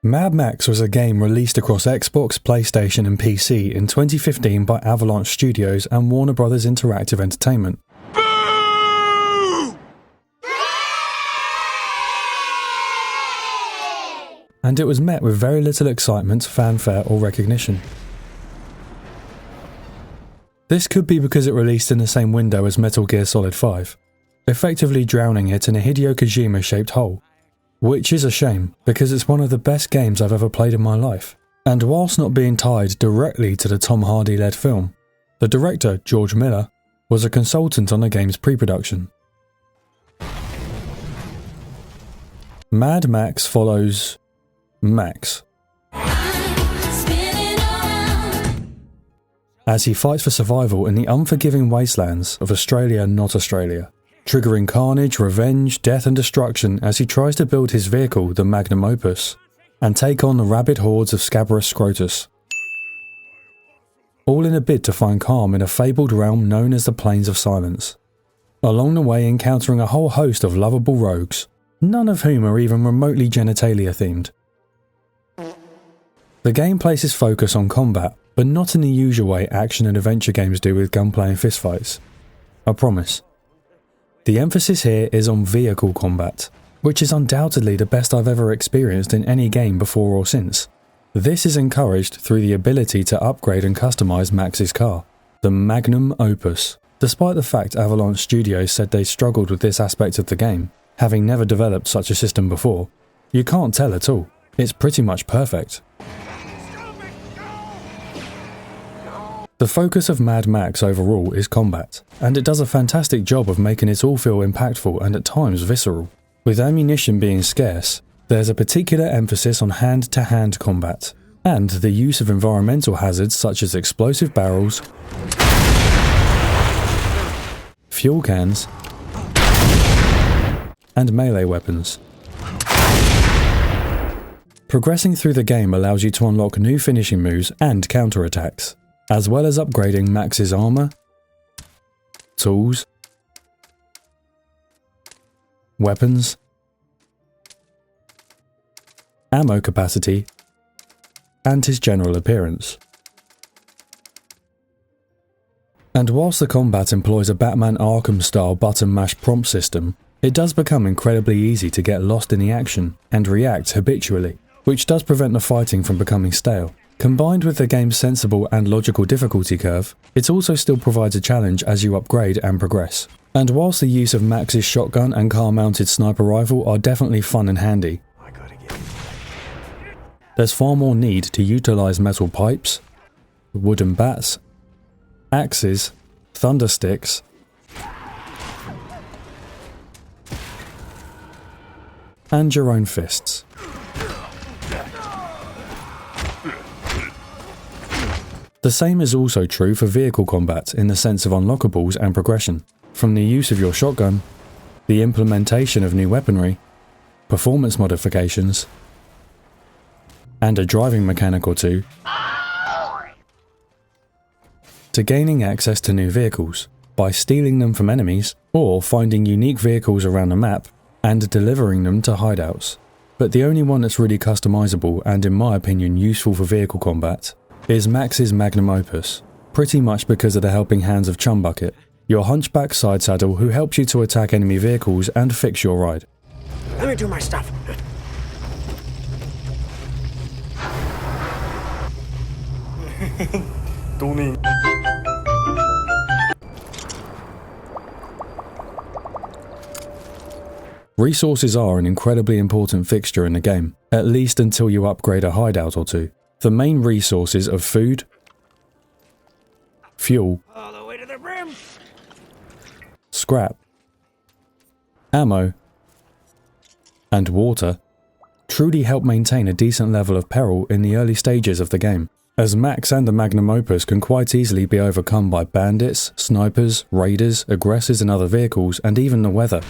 Mad Max was a game released across Xbox, PlayStation and PC in 2015 by Avalanche Studios and Warner Bros. Interactive Entertainment. And it was met with very little excitement, fanfare or recognition. This could be because it released in the same window as Metal Gear Solid 5, effectively drowning it in a Hideo Kojima-shaped hole. Which is a shame, because it's one of the best games I've ever played in my life. And whilst not being tied directly to the Tom Hardy-led film, the director, George Miller, was a consultant on the game's pre-production. Mad Max follows Max as he fights for survival in the unforgiving wastelands of Australia not Australia, triggering carnage, revenge, death and destruction as he tries to build his vehicle, the Magnum Opus, and take on the rabid hordes of Scabrous Scrotus. All in a bid to find calm in a fabled realm known as the Plains of Silence. Along the way encountering a whole host of lovable rogues, none of whom are even remotely genitalia themed. The game places focus on combat, but not in the usual way action and adventure games do with gunplay and fistfights. I promise. The emphasis here is on vehicle combat, which is undoubtedly the best I've ever experienced in any game before or since. This is encouraged through the ability to upgrade and customise Max's car, the Magnum Opus, despite the fact Avalanche Studios said they struggled with this aspect of the game, having never developed such a system before. You can't tell at all, it's pretty much perfect. The focus of Mad Max overall is combat, and it does a fantastic job of making it all feel impactful and at times visceral. With ammunition being scarce, there's a particular emphasis on hand-to-hand combat, and the use of environmental hazards such as explosive barrels, fuel cans, and melee weapons. Progressing through the game allows you to unlock new finishing moves and counterattacks, as well as upgrading Max's armour, tools, weapons, ammo capacity, and his general appearance. And whilst the combat employs a Batman Arkham-style button mash prompt system, it does become incredibly easy to get lost in the action and react habitually, which does prevent the fighting from becoming stale. Combined with the game's sensible and logical difficulty curve, it also still provides a challenge as you upgrade and progress. And whilst the use of Max's shotgun and car-mounted sniper rifle are definitely fun and handy, there's far more need to utilise metal pipes, wooden bats, axes, thunder sticks, and your own fists. The same is also true for vehicle combat in the sense of unlockables and progression, from the use of your shotgun, the implementation of new weaponry, performance modifications, and a driving mechanic or two, to gaining access to new vehicles by stealing them from enemies or finding unique vehicles around the map and delivering them to hideouts. But the only one that's really customizable and in my opinion useful for vehicle combat is Max's Magnum Opus, pretty much because of the helping hands of Chumbucket, your hunchback side saddle who helps you to attack enemy vehicles and fix your ride. Let me do my stuff. Resources are an incredibly important fixture in the game, at least until you upgrade a hideout or two. The main resources of food, fuel, All the way to the brim. scrap, ammo, and water truly help maintain a decent level of peril in the early stages of the game, as Max and the Magnum Opus can quite easily be overcome by bandits, snipers, raiders, aggressors and other vehicles, and even the weather.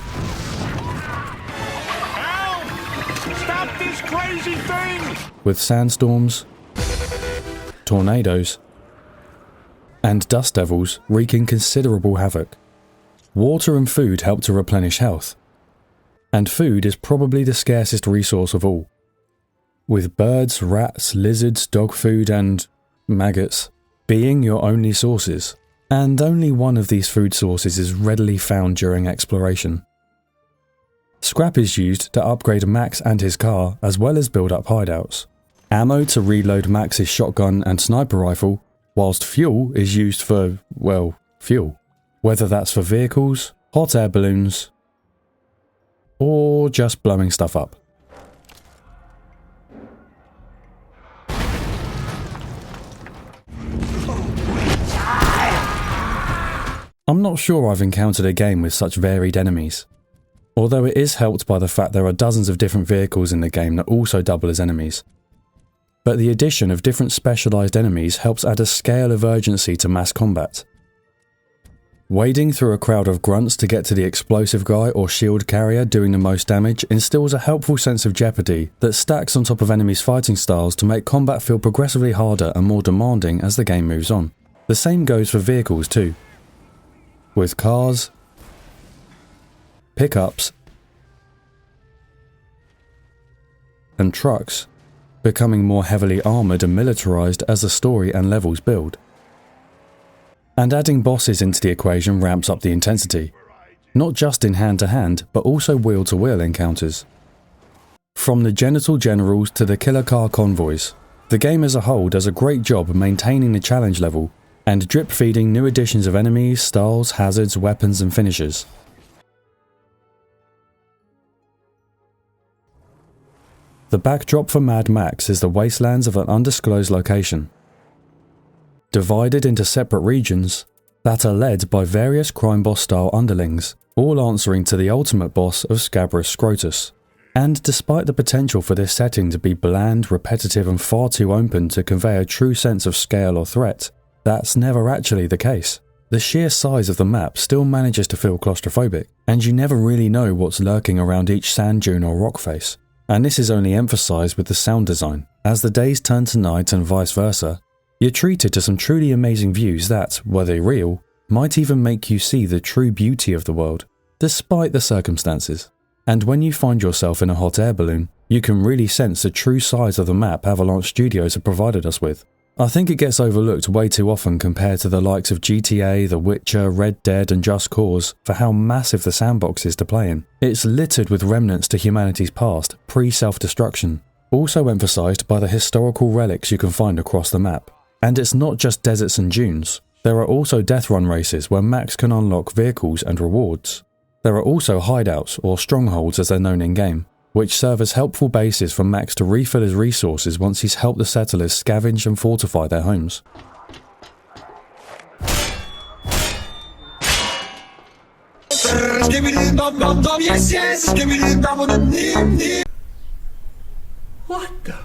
Ow! Stop this crazy thing! With sandstorms, tornadoes, and dust devils wreaking considerable havoc. Water and food help to replenish health, and food is probably the scarcest resource of all. with birds, rats, lizards, dog food and maggots being your only sources, and only one of these food sources is readily found during exploration. Scrap is used to upgrade Max and his car, as well as build up hideouts. Ammo to reload Max's shotgun and sniper rifle, whilst fuel is used for, well, fuel. Whether that's for vehicles, hot air balloons, or just blowing stuff up. I'm not sure I've encountered a game with such varied enemies, although it is helped by the fact there are dozens of different vehicles in the game that also double as enemies. But the addition of different specialised enemies helps add a scale of urgency to mass combat. Wading through a crowd of grunts to get to the explosive guy or shield carrier doing the most damage instills a helpful sense of jeopardy that stacks on top of enemies' fighting styles to make combat feel progressively harder and more demanding as the game moves on. The same goes for vehicles too, with cars, pickups, and trucks becoming more heavily armoured and militarised as the story and levels build. And adding bosses into the equation ramps up the intensity, not just in hand-to-hand, but also wheel-to-wheel encounters. From the genital generals to the killer car convoys, the game as a whole does a great job maintaining the challenge level and drip-feeding new additions of enemies, styles, hazards, weapons and finishers. The backdrop for Mad Max is the wastelands of an undisclosed location, divided into separate regions that are led by various crime boss-style underlings, all answering to the ultimate boss of Scabrous Scrotus. And despite the potential for this setting to be bland, repetitive and far too open to convey a true sense of scale or threat, that's never actually the case. The sheer size of the map still manages to feel claustrophobic, and you never really know what's lurking around each sand dune or rock face. And this is only emphasised with the sound design. As the days turn to night and vice versa, you're treated to some truly amazing views that, were they real, might even make you see the true beauty of the world, despite the circumstances. And when you find yourself in a hot air balloon, you can really sense the true size of the map Avalanche Studios have provided us with. I think it gets overlooked way too often compared to the likes of GTA, The Witcher, Red Dead and Just Cause for how massive the sandbox is to play in. It's littered with remnants to humanity's past, pre-self-destruction, also emphasised by the historical relics you can find across the map. And it's not just deserts and dunes. There are also death run races where Max can unlock vehicles and rewards. There are also hideouts, or strongholds as they're known in-game, which serve as helpful bases for Max to refill his resources once he's helped the settlers scavenge and fortify their homes. What the?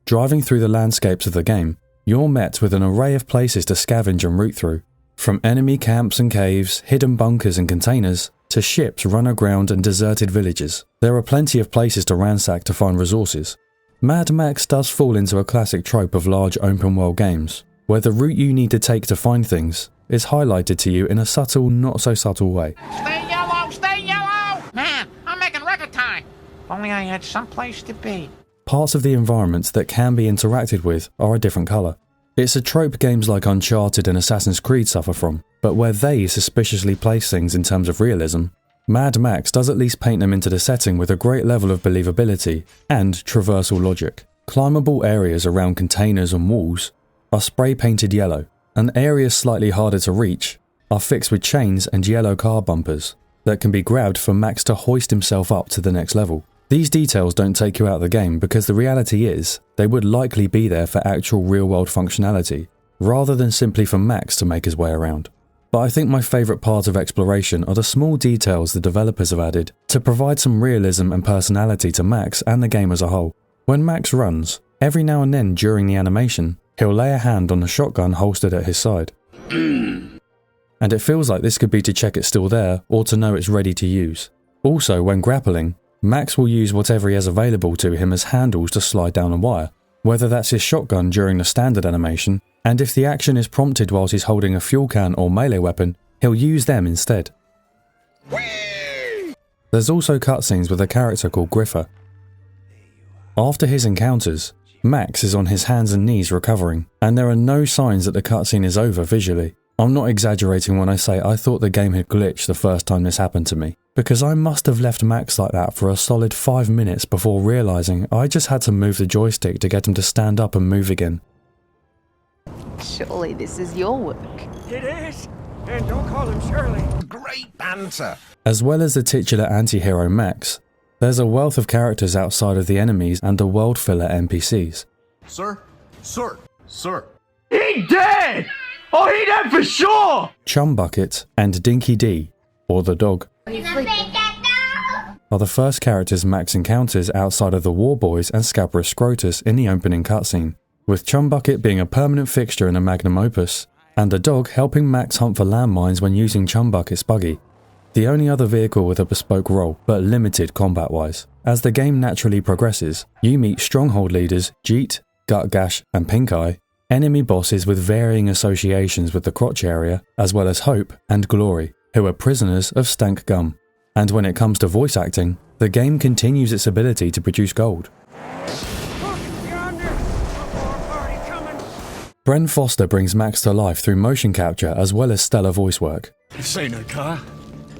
Driving through the landscapes of the game, you're met with an array of places to scavenge and root through, from enemy camps and caves, hidden bunkers and containers, to ships run aground and deserted villages. There are plenty of places to ransack to find resources. Mad Max does fall into a classic trope of large open-world games, where the route you need to take to find things is highlighted to you in a subtle, not-so-subtle way. Stay yellow! Stay yellow! Man, I'm making record time! If only I had someplace to be. Parts of the environments that can be interacted with are a different colour. It's a trope games like Uncharted and Assassin's Creed suffer from, but where they suspiciously place things in terms of realism, Mad Max does at least paint them into the setting with a great level of believability and traversal logic. Climbable areas around containers and walls are spray-painted yellow, and areas slightly harder to reach are fixed with chains and yellow car bumpers that can be grabbed for Max to hoist himself up to the next level. These details don't take you out of the game because the reality is they would likely be there for actual real-world functionality, rather than simply for Max to make his way around. But I think my favourite part of exploration are the small details the developers have added to provide some realism and personality to Max and the game as a whole. When Max runs, every now and then during the animation, he'll lay a hand on the shotgun holstered at his side. And it feels like this could be to check it's still there or to know it's ready to use. Also, when grappling, Max will use whatever he has available to him as handles to slide down a wire, whether that's his shotgun during the standard animation, and if the action is prompted whilst he's holding a fuel can or melee weapon, he'll use them instead. There's also cutscenes with a character called Griffer, After his encounters, Max is on his hands and knees recovering, and there are no signs that the cutscene is over visually. I'm not exaggerating when I say I thought the game had glitched the first time this happened to me, because I must have left Max like that for a solid 5 minutes before realising I just had to move the joystick to get him to stand up and move again. Surely this is your work. It is. And don't call him Shirley. Great banter. As well as the titular anti-hero Max, there's a wealth of characters outside of the enemies and the world filler NPCs. Sir? Sir? Sir? He dead! Oh, he dead for sure! Chumbucket and Dinky D, or the dog, are the first characters Max encounters outside of the War Boys and Scabrous Scrotus in the opening cutscene, with Chumbucket being a permanent fixture in the magnum opus, and the dog helping Max hunt for landmines when using Chumbucket's buggy. The only other vehicle with a bespoke role, but limited combat-wise. As the game naturally progresses, you meet stronghold leaders Jeet, Gutgash and Pinkeye, enemy bosses with varying associations with the crotch area, as well as Hope and Glory, who are prisoners of Stank Gum. And when it comes to voice acting, the game continues its ability to produce gold. Bren Foster brings Max to life through motion capture as well as stellar voice work. This ain't a car.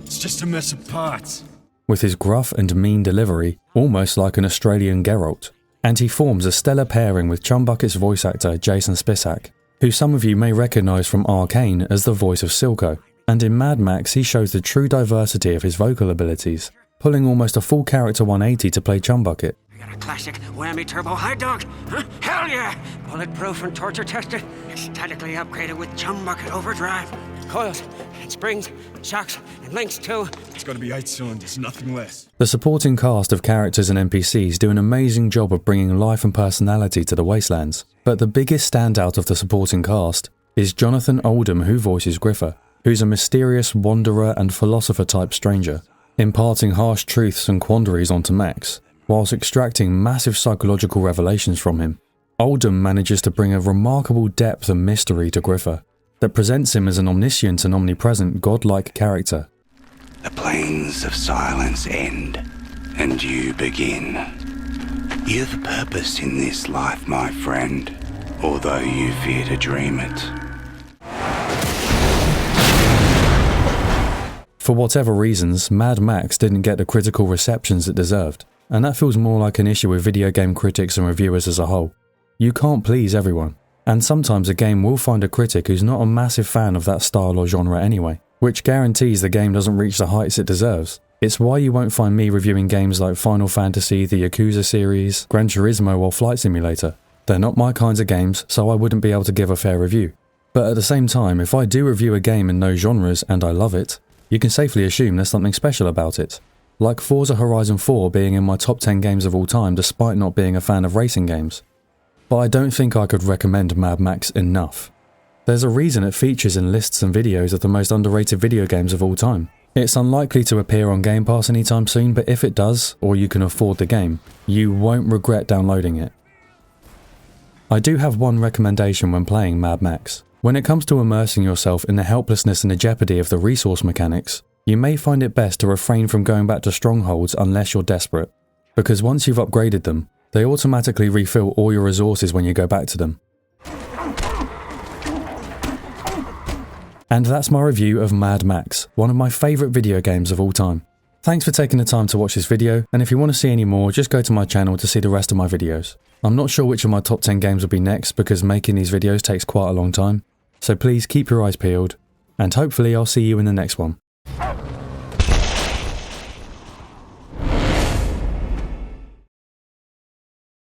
It's just a mess of parts. With his gruff and mean delivery, almost like an Australian Geralt. And he forms a stellar pairing with Chumbucket's voice actor Jason Spisak, who some of you may recognise from Arcane as the voice of Silco. And in Mad Max he shows the true diversity of his vocal abilities, pulling almost a full character 180 to play Chumbucket. We got a classic whammy turbo high dog. Huh? Hell yeah! Bulletproof and torture tested, statically upgraded with Chumbucket overdrive. Coils, and springs, shocks, and links too. It's gotta be 8 cylinders, nothing less. The supporting cast of characters and NPCs do an amazing job of bringing life and personality to the Wastelands, but the biggest standout of the supporting cast is Jonathan Oldham, who voices Griffer, who's a mysterious wanderer and philosopher-type stranger, imparting harsh truths and quandaries onto Max, whilst extracting massive psychological revelations from him. Oldham manages to bring a remarkable depth and mystery to Griffer that presents him as an omniscient and omnipresent godlike character. The plains of silence end, and you begin. You've a purpose in this life, my friend, although you fear to dream it. For whatever reasons, Mad Max didn't get the critical receptions it deserved, and that feels more like an issue with video game critics and reviewers as a whole. You can't please everyone, and sometimes a game will find a critic who's not a massive fan of that style or genre anyway, which guarantees the game doesn't reach the heights it deserves. It's why you won't find me reviewing games like Final Fantasy, the Yakuza series, Gran Turismo or Flight Simulator. They're not my kinds of games, so I wouldn't be able to give a fair review. But at the same time, if I do review a game in those genres and I love it, you can safely assume there's something special about it. Like Forza Horizon 4 being in my top 10 games of all time despite not being a fan of racing games. But I don't think I could recommend Mad Max enough. There's a reason it features in lists and videos of the most underrated video games of all time. It's unlikely to appear on Game Pass anytime soon, but if it does, or you can afford the game, you won't regret downloading it. I do have one recommendation when playing Mad Max. When it comes to immersing yourself in the helplessness and the jeopardy of the resource mechanics, you may find it best to refrain from going back to strongholds unless you're desperate, because once you've upgraded them, they automatically refill all your resources when you go back to them. And that's my review of Mad Max, one of my favourite video games of all time. Thanks for taking the time to watch this video, and if you want to see any more, just go to my channel to see the rest of my videos. I'm not sure which of my top 10 games will be next because making these videos takes quite a long time, so please keep your eyes peeled, and hopefully I'll see you in the next one.